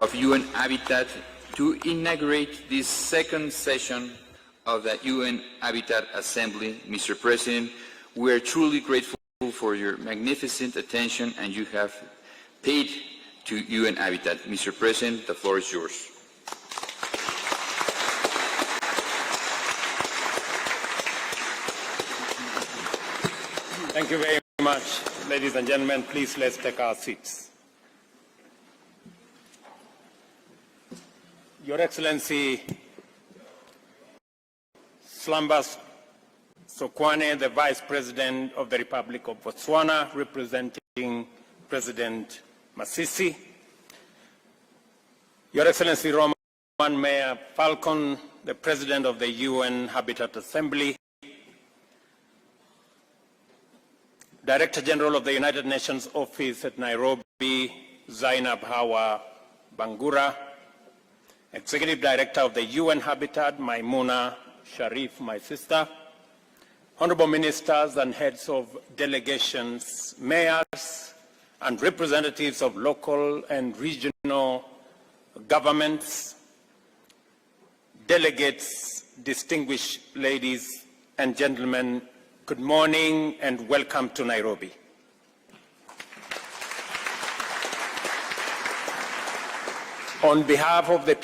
of UN Habitat to inaugurate this second session of the UN Habitat Assembly. Mr. President, we are truly grateful for your magnificent attention and you have paid to UN Habitat. Mr. President, the floor is yours. Thank you very much, ladies and gentlemen. Please, let's take our seats. Your Excellency Slumbers Sokwane, the Vice President of the Republic of Botswana, representing President Masisi. Your Excellency Roman Mayor Falcon, the President of the UN Habitat Assembly. Director General of the United Nations Office at Nairobi, Zainab Hawa Bangura. Executive Director of the UN Habitat, Maimuna Sharif, my sister. Honorable Ministers and heads of delegations, mayors and representatives of local and regional governments, delegates, distinguished ladies and gentlemen, good morning and welcome to Nairobi. On behalf of the